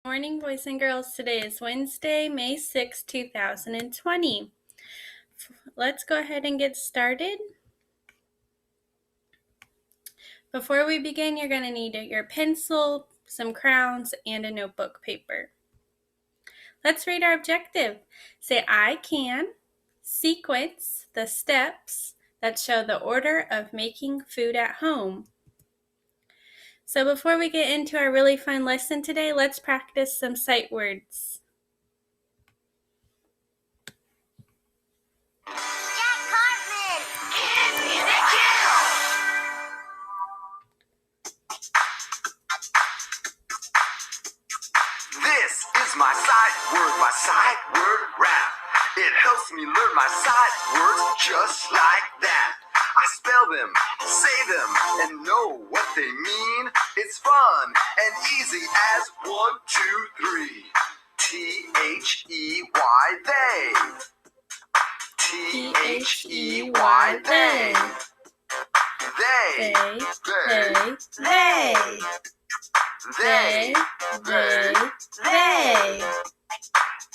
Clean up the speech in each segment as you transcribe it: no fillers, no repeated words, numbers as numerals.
Morning, boys and girls. Today is Wednesday, May 6, 2020. Let's go ahead and get started. Before we begin, you're going to need your pencil, some crayons, and a notebook paper. Let's read our objective. Say, I can sequence the steps that show the order of making food at home. So before we get into our really fun lesson today, let's practice some sight words. This is my sight word rap. It helps me learn my sight words just like that. I spell them, say them, and know what they mean. It's fun and easy as 1, 2, 3. T-H-E-Y, they. T-H-E-Y, they. They.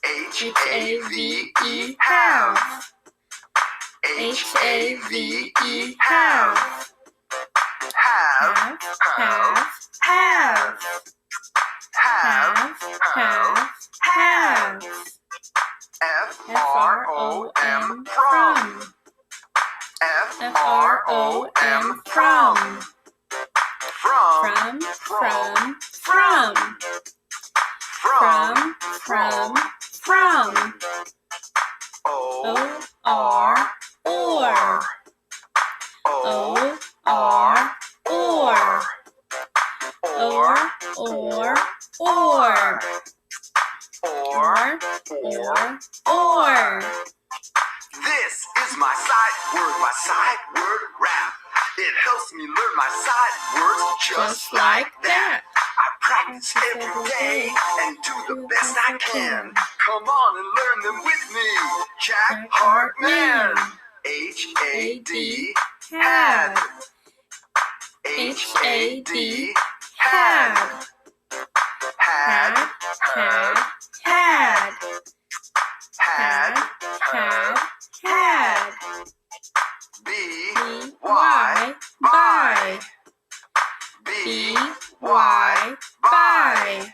H-A-V-E, have. H-A-V-E, have. Have. F-R-O-M, from. F-R-O-M, from. From. O-R, or. O-R, or. This is my sight word rap. It helps me learn my sight words just like that. I practice every day and do the best I can. Come on and learn them with me. Jack Hartman. H-A-D, had. H-A-D, had. B-Y, buy. B-Y, buy.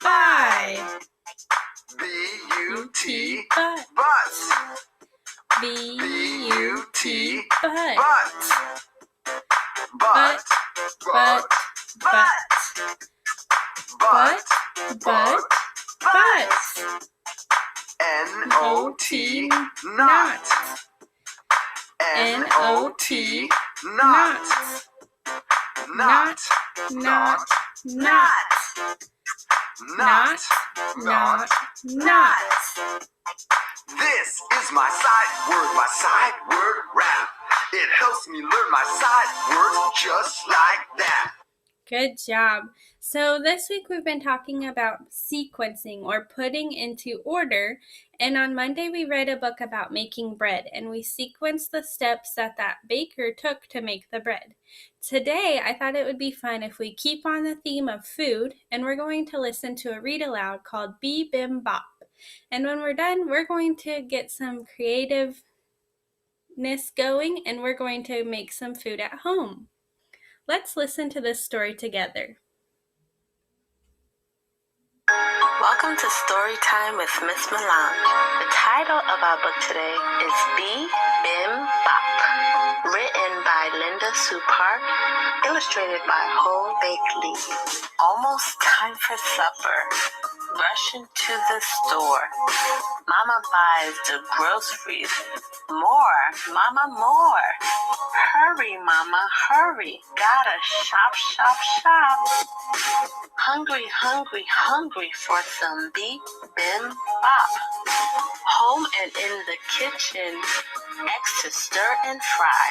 Buy. B-U-T, but. B-U-T, but. N-O-T, not. N-O-T, not. Not. This is my sight word rap. It helps me learn my sight words just like that. Good job. So this week we've been talking about sequencing or putting into order, and on Monday we read a book about making bread and we sequenced the steps that baker took to make the bread. Today I thought it would be fun if we keep on the theme of food, and we're going to listen to a read aloud called Bee Bim Bop. And when we're done, we're going to get some creativeness going and we're going to make some food at home. Let's listen to this story together. Welcome to Story Time with Miss Melange. The title of our book today is Bee Bim Bop, written by Linda Sue Park, illustrated by Ho Baek Lee. Almost time for supper. Rush into the store. Mama buys the groceries. More, Mama, more. Hurry, Mama, hurry. Gotta shop. Hungry for some Bee Bim Bop. Home and in the kitchen, eggs to stir and fry.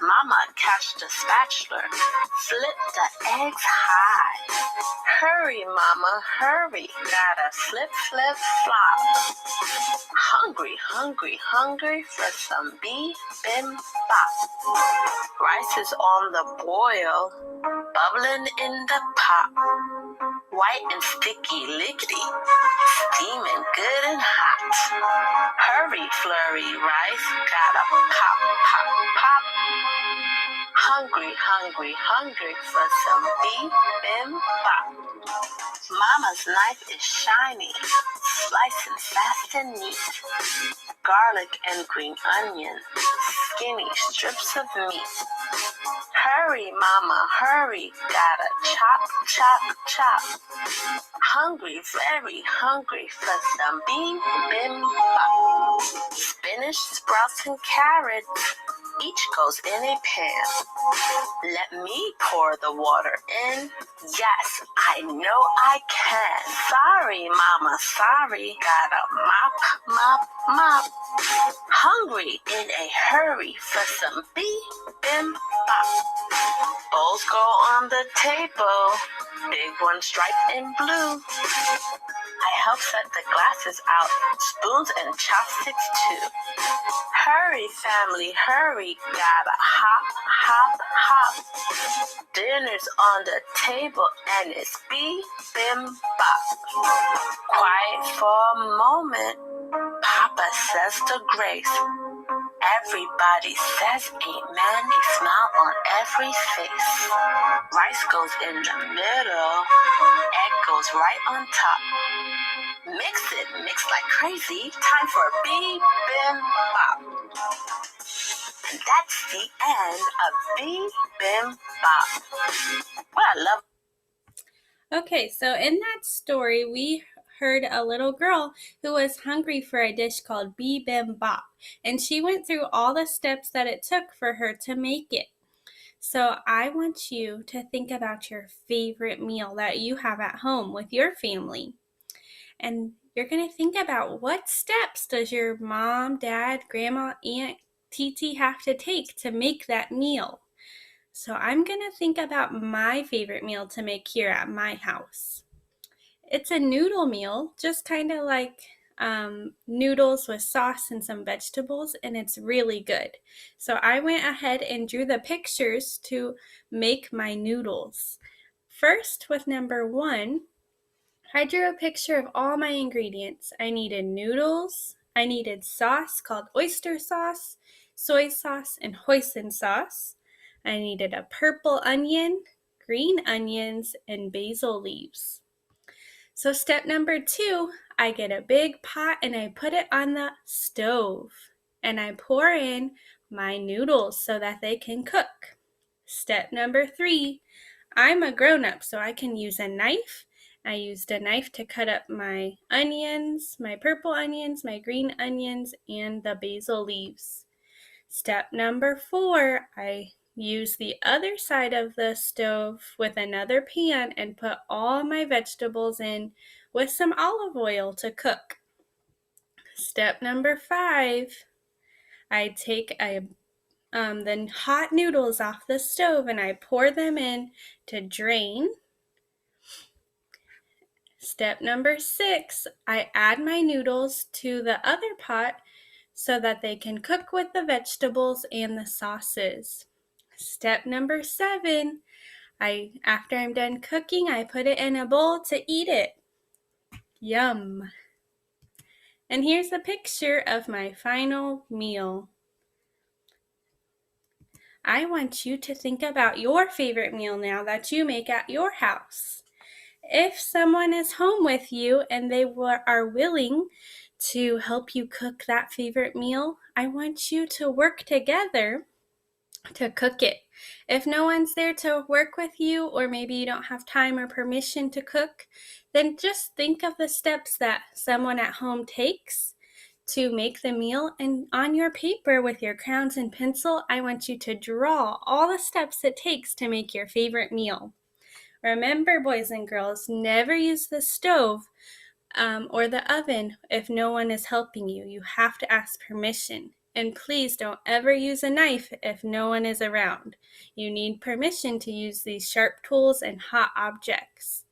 Mama catch the spatula, flip the eggs high. Hurry, Mama, hurry, gotta flip, flip, flop. Hungry, hungry, hungry for some bibimbap. Rice is on the boil, bubbling in the pot. White and sticky lickety, steaming good and hot. Hurry, flurry, rice, gotta pop, pop, pop. Hungry, hungry, hungry for some bibimbap. Mama's knife is shiny, slicing fast and neat. Garlic and green onion, skinny strips of meat. Hurry, Mama, hurry, gotta chop, chop, chop. Hungry, very hungry for some bibimbap. Spinach, sprouts, and carrots, each goes in a pan. Let me pour the water in. Yes, I know I can. Sorry, Mama, sorry. Gotta mop, mop, mop. Hungry in a hurry for some bibimbap. Bowls go on the table, big one striped in blue. I help set the glasses out, spoons and chopsticks too. Hurry, family, hurry, gotta hop, hop, hop. Dinner's on the table and it's bibimbap. Quiet for a moment, Papa says the grace. Everybody says amen, a smile on every face. Rice goes in the middle, egg goes right on top. Mix it, mix like crazy, time for bibimbap. And that's the end of bibimbap. What I love. Okay, so in that story, we heard a little girl who was hungry for a dish called bibimbap, and she went through all the steps that it took for her to make it. So I want you to think about your favorite meal that you have at home with your family. And you're going to think about what steps does your mom, dad, grandma, aunt, Titi have to take to make that meal. So I'm going to think about my favorite meal to make here at my house. It's a noodle meal, just kind of like noodles with sauce and some vegetables, and it's really good. So I went ahead and drew the pictures to make my noodles. First, with number 1, I drew a picture of all my ingredients. I needed noodles, I needed sauce called oyster sauce, soy sauce, and hoisin sauce. I needed a purple onion, green onions, and basil leaves. So step number 2, I get a big pot and I put it on the stove. And I pour in my noodles so that they can cook. Step number 3, I'm a grown-up, so I can use a knife. I used a knife to cut up my onions, my purple onions, my green onions, and the basil leaves. Step number 4, I use the other side of the stove with another pan and put all my vegetables in with some olive oil to cook. Step number 5, I take the hot noodles off the stove and I pour them in to drain. Step number 6, I add my noodles to the other pot so that they can cook with the vegetables and the sauces. Step number 7, after I'm done cooking, I put it in a bowl to eat it. Yum! And here's a picture of my final meal. I want you to think about your favorite meal now that you make at your house. If someone is home with you and they are willing to help you cook that favorite meal, I want you to work together to cook it. If no one's there to work with you, or maybe you don't have time or permission to cook, then just think of the steps that someone at home takes to make the meal, and on your paper with your crayons and pencil, I want you to draw all the steps it takes to make your favorite meal. Remember, boys and girls, never use the stove or the oven if no one is helping you. You have to ask permission. And please don't ever use a knife if no one is around. You need permission to use these sharp tools and hot objects.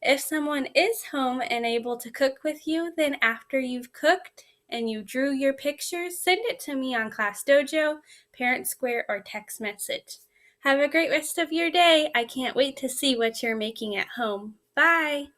If someone is home and able to cook with you, then after you've cooked and you drew your pictures, send it to me on Class Dojo, Parent Square, or text message. Have a great rest of your day. I can't wait to see what you're making at home. Bye!